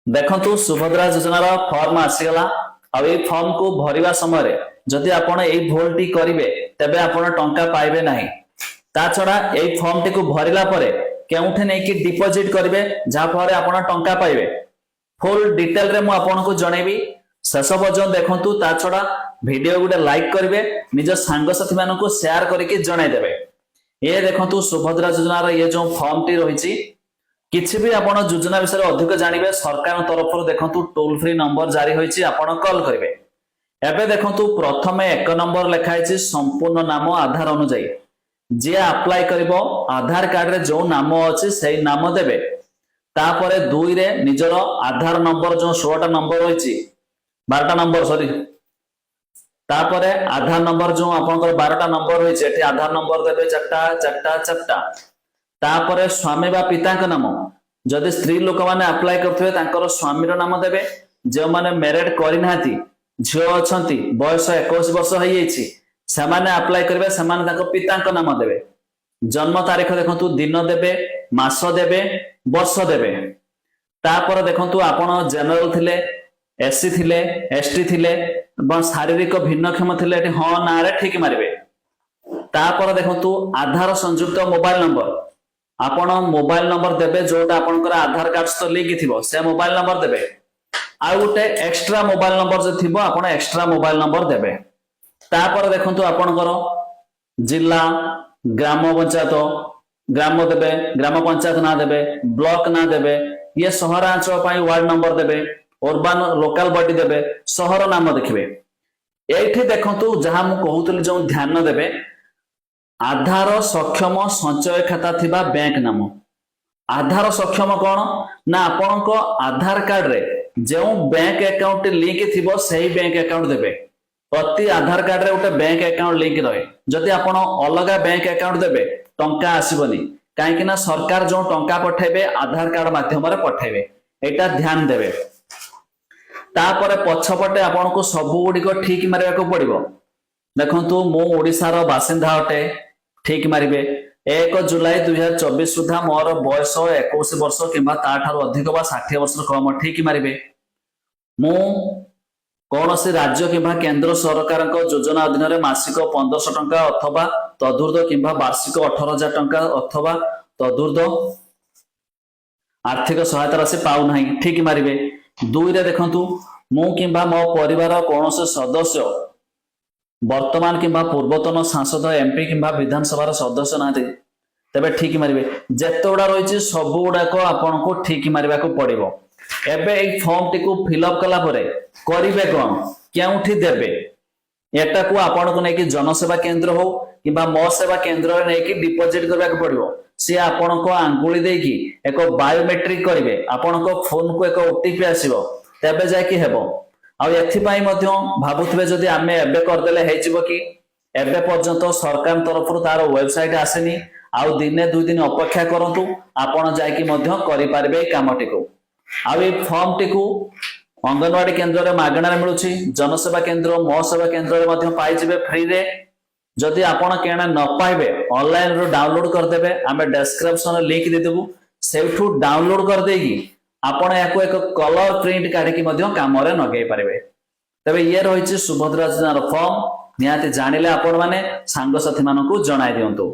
देखंतु सुभद्रा योजनार फॉर्म आसीगला आ ए फॉर्म को भरिबा समय जदि आपण ए भूलटी करिवे तबे आपण टंका पाइबे नाही। ता छडा ए फॉर्म टी को भरिला परे केउठे नै कि डिपॉजिट करिवे जा फरे आपण टंका पाइबे। फुल डिटेल रे मु आपण को जणेबी शेष पर्यंत देखंतु। ता छडा वीडियो गुटे लाइक करिवे निज सांग साथी मानन को शेयर करके जणाई देबे। ए देखंतु सुभद्रा योजनार ये जो फॉर्म टी रहिछि किछि भी आपण योजना विषय अधिक जानिबे सरकार तरफ देखंतु टोल फ्री नंबर जारी होईछि आपण कॉल करिवे। एबे देखंतु प्रथमे 1 नंबर लिखाई छि संपूर्ण नाम आधार अनुसार जे अप्लाई करिवो आधार कार्ड रे जो नाम अछि सेही नाम देबे। तापरे 2 रे निजरो आधार नंबर जो 16टा नंबर होईछि 12टा नंबर सॉरी तापरे आधार नंबर जो आपनकर 12टा नंबर होईछि एठी आधार नंबर देबे 4टा तापरे स्वामी बा पिता का नाम जदि स्त्री लोक माने अप्लाई करथुवे तांकर स्वामी रो नाम देबे। जे माने मैरिड करि नाथि झियो अछंती बयस 21 वर्ष होई जाईछि से माने अप्लाई करबे से माने तांको पिता का नाम देबे। जन्म तारीख देखंतु दिन देबे मास देबे वर्ष देबे। तापर देखंतु आपण जनरल थिले एससी थिले एसटी थिले बा शारीरिक भिन्नक्षम थिले एठी ह ना रे ठीक मारिबे। तापर देखंतु आधार संयुक्त मोबाइल नंबर आपण मोबाइल नंबर देबे जोटा आपनकर आधार कार्ड सहित लिंक थिबो से मोबाइल नंबर देबे। आ गोटे एक्स्ट्रा मोबाइल नंबर जे थिबो आपण एक्स्ट्रा मोबाइल नंबर देबे। तापर देखंतु आपनकर जिला ग्राम पंचायत ग्राम देबे ग्राम पंचायत ना देबे ब्लॉक ना देबे ये सहरांचल पई वार्ड नंबर देबे अर्बन लोकल बॉडी देबे शहर नाम देखिबे। एठी देखंतु जहां मु कहउतली जो ध्यान देबे आधार सक्षम संचय खाता थिबा बैंक नाम। आधार सक्षम कौन ना आपन आधार कार्ड रे जो बैंक अकाउंट लिंक थिबो सही बैंक अकाउंट देबे। प्रति आधार कार्ड रे गोटे बैंक अकाउंट लिंक रहे। जदि आपण अलगा बैंक अकाउंट देबे टंका आसीबनी काहेकि ना सरकार जो टंका पठाइबे आधार कार्ड माध्यम रे पठाइबे एटा ध्यान देबे। तापरे पछपटे आपण को सब गुडी को ठीक मारिया को पड़िबो। देखंतु मो ओडिसा रो बासिंदा हटे ठीक मारिबे। 1 जुलाई 2024 सुधा मोर बयस 21 वर्ष किंबा ताठार अधिक बा 60 वर्ष कम ठीक मारिबे। मु कौन से राज्य किंबा केंद्र सरकार योजना अधीन रे मासिक 1500 टंका अथवा तदुर्ध किंबा वार्षिक 18,000 टंका अथवा तदुर्ध आर्थिक सहायता राशि पाउ नाही ठीक मारिबे। 2 रे देखंतु मु किंबा मो परिवार कौन से सदस्य वर्तमान किंबा पूर्वतन सांसद एमपी किंबा विधानसभा सदस्य नाते तबे ठीक मारिबे। जेते गुडा रहिछि सब गुडा को आपन को ठीक मारिबा को पड़िबो। एबे ए फॉर्म टी को फिल अप कला परे करिवे कोन केउठी देबे एटा को आपन को नै कि जनसेवा केंद्र हो किंबा मो सेवा केंद्र रे नै कि डिपॉजिट करबा को पड़िबो। से आपन को आंगुली दे कि एक बायोमेट्रिक करिवे आपन को फोन को एक ओटीपी आसीबो तबे जाय कि हेबो। आ एथिपाई मध्य भाबुथबे जदि आमे एबे करदेले हेजिबो कि एबे पर्यंत सरकार तरफ तार वेबसाइट आसेनी आउ दिने 2 दिन अपेक्षा करंतु आपण जाय कि मध्य करि पारबे कामटी को। आ ए फॉर्म टी को अंगनवाड़ी केंद्र रे मागणा रे मिलुछि जनसेवा केंद्र मो सेवा केंद्र रे मध्य पाइ जिवे फ्री रे। जदि आपण केना न पाइबे ऑनलाइन रो डाउनलोड कर देबे आमे डिस्क्रिप्शन लिंक दे देबु सेठू डाउनलोड कर देगी आपण याको एक कलर प्रिंट काढी कि मध्य काम रे नगेई पारिबे। तबे ये रहिछि सुभद्रा योजनार फॉर्म निहाती जानिले आपण माने सांग साथी मानकु जणाई दियंतु।